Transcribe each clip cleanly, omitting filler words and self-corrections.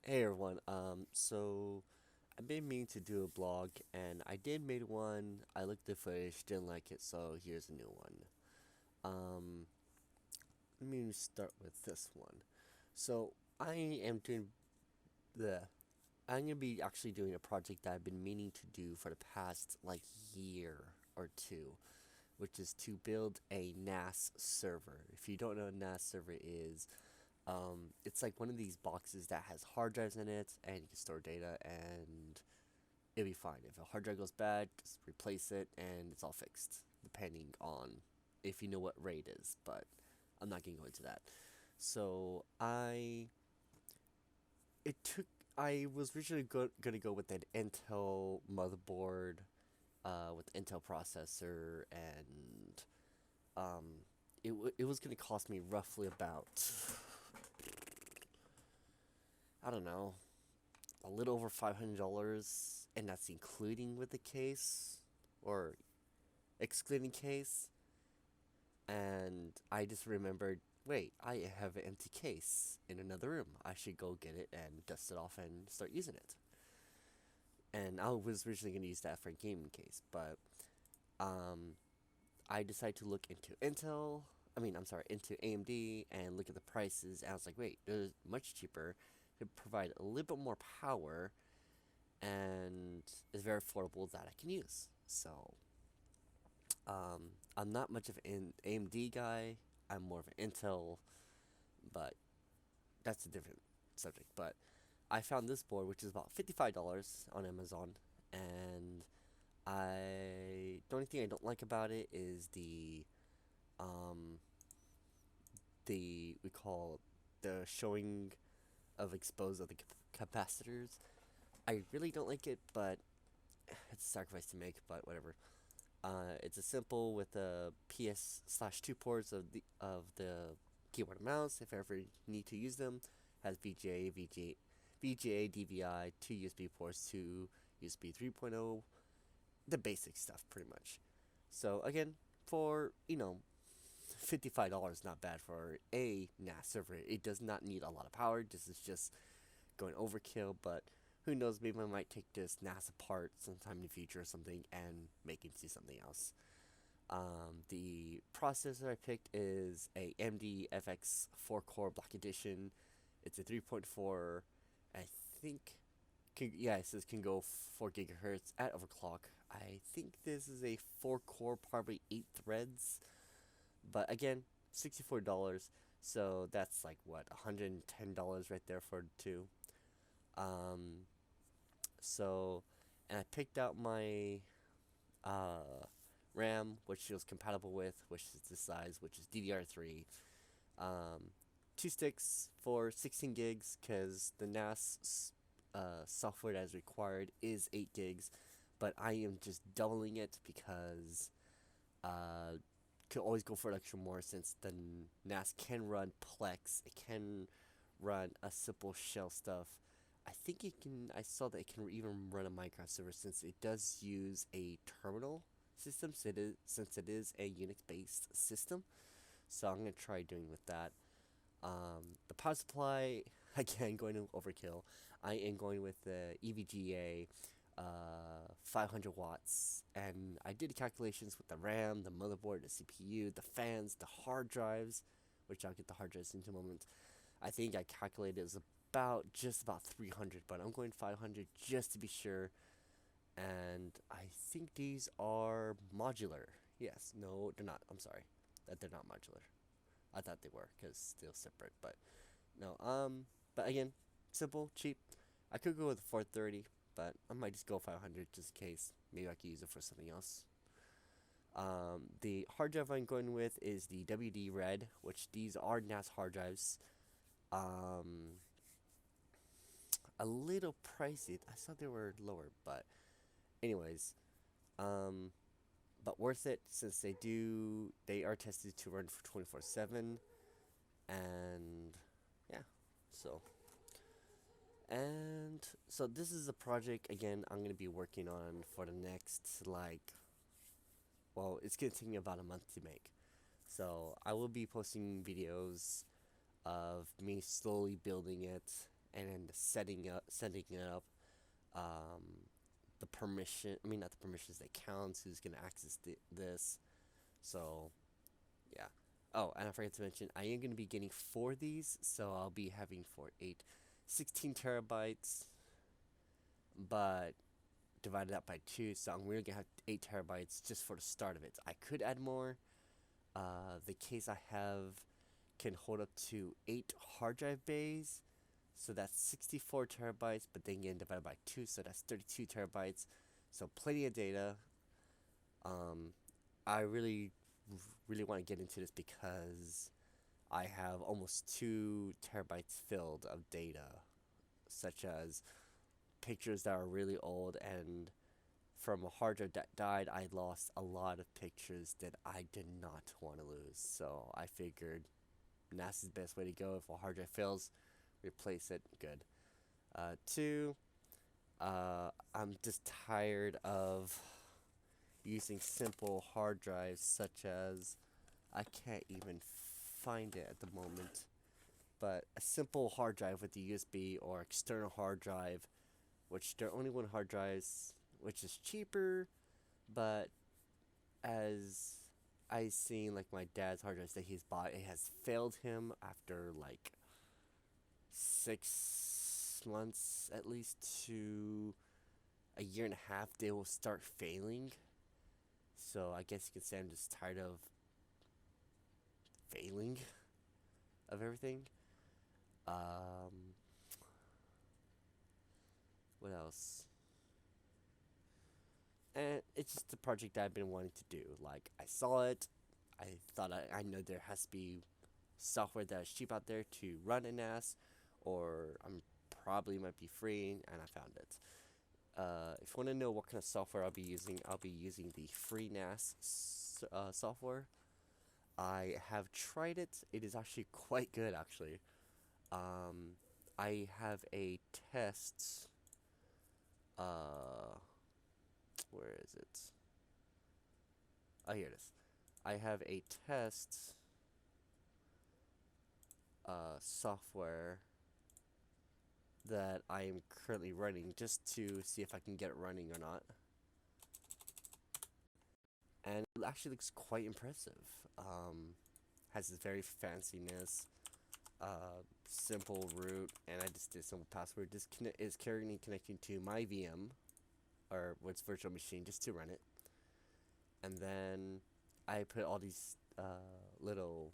Hey everyone, so I've been meaning to do a blog and I did made one. I looked at the footage, didn't like it, so here's a new one. Um, Let me start with this one. So I am doing the I'm gonna be actually doing a project that I've been meaning to do for the past like year or two, which is to build a NAS server. If you don't know what a NAS server is, it's like one of these boxes that has hard drives in it and you can store data and it'll be fine. If a hard drive goes bad, just replace it and it's all fixed, depending on if you know what RAID is, but I'm not gonna go into that. So it took, I was originally gonna go with an Intel motherboard, with Intel processor, and um, it was gonna cost me roughly about, I don't know, a little over $500, and that's including with the case, or excluding case. And I just remembered, wait, I have an empty case in another room. I should go get it and dust it off and start using it. And I was originally going to use that for a gaming case, but um, I decided to look into Intel. I'm sorry, into AMD and look at the prices. And I was like, wait, it's much cheaper. Could provide a little bit more power and is very affordable that I can use. So I'm not much of an AMD guy. I'm more of an Intel, but that's a different subject. But I found this board, which is about $55 on Amazon, and the only thing I don't like about it is um we call the showing of exposed of the capacitors. I really don't like it, but it's a sacrifice to make. But whatever. It's a simple with the PS/2 ports of the keyboard and mouse if I ever need to use them. Has VGA, DVI, two USB ports, two USB 3.0, the basic stuff pretty much. So again, for $55, not bad for a NAS server. It does not need a lot of power. This is just going overkill, but who knows, maybe I might take this NAS apart sometime in the future or something and make it into something else. The processor I picked is a AMD FX 4-core Black Edition. It's a 3.4, I think, yeah, it says can go 4 gigahertz at overclock. I think this is a 4-core, probably 8 threads, but again, $64, so that's like what, $110 right there for two. Um, so, and I picked out my uh, RAM, which it was compatible with, which is the size, which is DDR3. Um, two sticks for 16 gigs, because the NAS software that is required is 8 gigs, but I am just doubling it because uh, could always go for an extra more since the NAS can run Plex, it can run a simple shell stuff. I think it can. I saw that it can even run a Minecraft server since it does use a terminal system. Since it is a Unix-based system, so I'm gonna try doing with that. The power supply, again, going to overkill. I am going with the EVGA, 500 watts, and I did calculations with the RAM, the motherboard, the CPU, the fans, the hard drives, which I'll get the hard drives into a moment. I think I calculated it was about just about 300, but I'm going 500 just to be sure. And I think these are modular. Yes, no, they're not. I'm sorry, that they're not modular. I thought they were because they're separate, but no. But again, simple, cheap. I could go with 430, but I might just go 500 just in case. Maybe I could use it for something else. The hard drive I'm going with is the WD Red, which these are NAS hard drives. Um, a little pricey. I thought they were lower, but anyways, um, but worth it since they are tested to run for 24/7, and yeah, so. And so this is a project again I'm gonna be working on for the next like, well, it's gonna take me about a month to make. So I will be posting videos of me slowly building it and then setting it up, um, the permission. I mean, not the permissions, the accounts, who's gonna access this. So yeah. Oh, and I forgot to mention, I am gonna be getting 4 of these, so I'll be having for 16 terabytes, but divided up by 2, so I'm really gonna have 8 terabytes just for the start of it. I could add more. The case I have can hold up to 8 hard drive bays, so that's 64 terabytes, but then again divided by 2, so that's 32 terabytes. So plenty of data. Um, I really want to get into this because I have almost 2 terabytes filled of data, such as pictures that are really old, and from a hard drive that died, I lost a lot of pictures that I did not want to lose. So I figured NAS is the best way to go. If a hard drive fails, replace it. Good. 2, I'm just tired of using simple hard drives, such as, I can't even find it at the moment, but a simple hard drive with the USB or external hard drive, which they're only one hard drives, which is cheaper, but as I seen, like my dad's hard drives that he's bought, it has failed him after like 6 months at least to a year and a half. They will start failing. So I guess you could say I'm just tired of failing of everything. Um, what else? And it's just a project that I've been wanting to do. Like, I saw it, I thought I know there has to be software that is cheap out there to run a NAS, or I'm probably might be free, and I found it. If you want to know what kind of software I'll be using the FreeNAS software. I have tried it. It is actually quite good, actually. I have a test. Uh, where is it? Oh, here it is. I have a test software that I am currently running just to see if I can get it running or not. And it actually looks quite impressive. Has this very fanciness, simple root, and I just did a simple password. This is currently connecting to my VM, or what's virtual machine, just to run it. And then I put all these little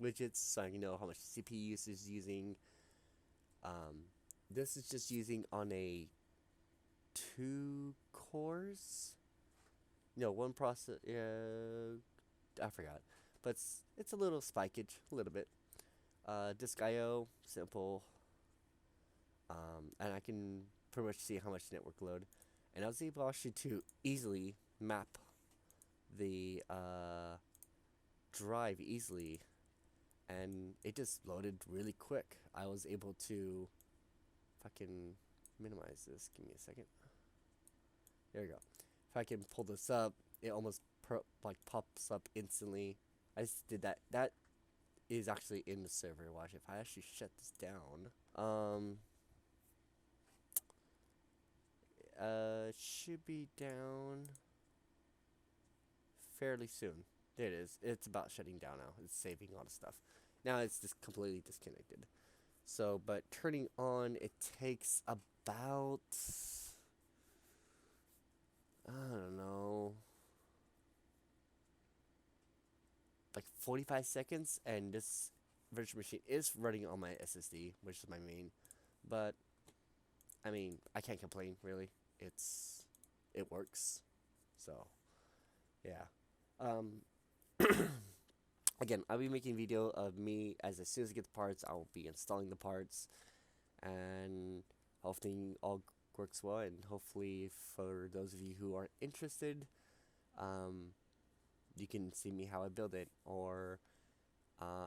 widgets so I can know how much CPU usage is using. This is just using on a 2 cores. No, one process. I forgot, but it's a little spikeage, a little bit. Disk I/O, simple. And I can pretty much see how much network load, and I was able actually to easily map the drive easily, and it just loaded really quick. I was able to, if I can minimize this, give me a second. There we go. If I can pull this up, it almost like pops up instantly. I just did that. That is actually in the server. Watch, if I actually shut this down, should be down fairly soon. There it is. It's about shutting down now. It's saving all the stuff. Now it's just completely disconnected. So, but turning on, it takes about, I don't know, like 45 seconds, and this virtual machine is running on my SSD, which is my main. But I mean, I can't complain, really. It works. So yeah. Again, I'll be making a video of me as soon as I get the parts. I will be installing the parts, and hopefully all works well. And hopefully, for those of you who are interested, you can see me how I build it, or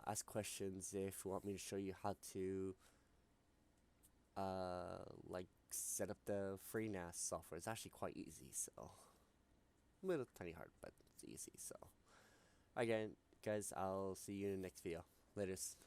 ask questions if you want me to show you how to like set up the FreeNAS software. It's actually quite easy, so a little tiny hard, but it's easy. So again, guys, I'll see you in the next video. Laters.